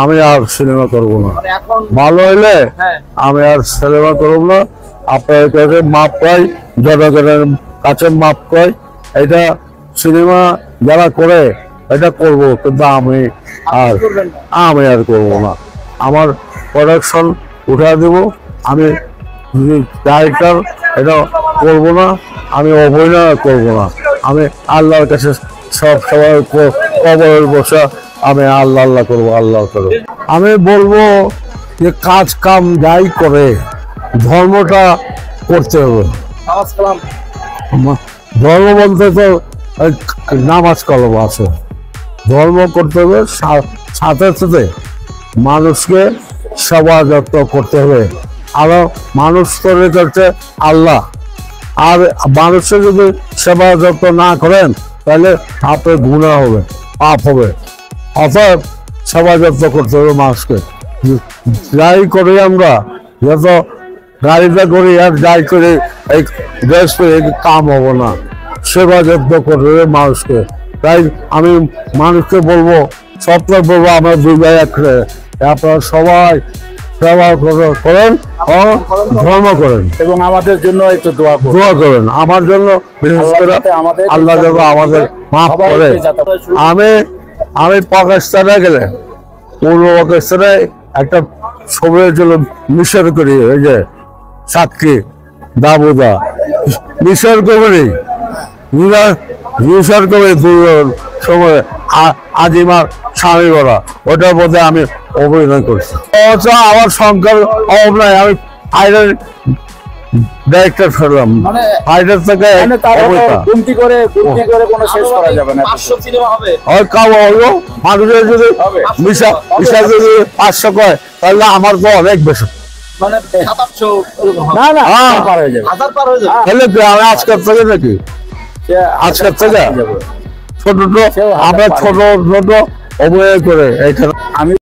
আমি আর সিনেমা করবো না, ভালো হইলে আমি আর সিনেমা করবো না। আপনার কাছে মাপ পাই, জনগণের কাছে মাপ পাই। এটা সিনেমা যারা করে এটা করবো, কিন্তু আমি আর করবো না। আমার প্রোডাকশন উঠা দেব, আমি ডাইরেক্টর এটা করবো না, আমি অভিনয় করবো না। আমি আল্লাহর কাছে সব সময় কবরের বসা আমি আল্লাহ করবো, আল্লাহ করবো। আমি বলবো যে কাজ কাম যাই করে ধর্মটা করতে হবে। ধর্ম বলতে তো নামাজ কলম আছে, ধর্ম করতে হবে, সাথে সাথে মানুষকে সেবা যত্ন করতে হবে। আরো মানুষ তৈরি করছে আল্লাহ, আর মানুষের যদি সেবা যত্ন না করেন তাহলে আপনার গুনাহ হবে, পাপ হবে। অতএব সেবা যত্ন করতে হবে মানুষকে। যাই করি আমরা, যত গাড়িটা করি আর যাই করি এই দেশ করে কাম হবো না, সেবা যত্ন করতে হবে মানুষকে। তাই আমি মানুষকে বলবো, সবটাই বলবো, আমরা দুই ভাই এক, আপনারা সবাই সেবা করেন, ধর্ম করেন এবং আমাদের জন্য একটু দোয়া করেন। আমার জন্য বিশেষ করে আল্লাহ যেন আমাদের মাফ করে। আমি পাকিস্তানে গেলে, পূর্ব পাকিস্তানে একটা ছবির জন্য মিশন করি, এই যে সাক্ষী দাবুদা মিশন করি, মিশন করি সময় আজিমার স্বামী বলা, ওটার মধ্যে আমি অভিনয় করছি। আমার সংখ্যার অভাব নাই, আমি ফাইনাল ডাইরেক্টর ফেললাম, ফাইনাল থেকে মানুষের যদি মিশা যদি 500 কয় তাহলে আমার তো অনেক বেশি। আজকের থেকে নাকি আজকের থেকে ছোট আমরা ছোট ছোট অভিনয় করে এইখানে আমি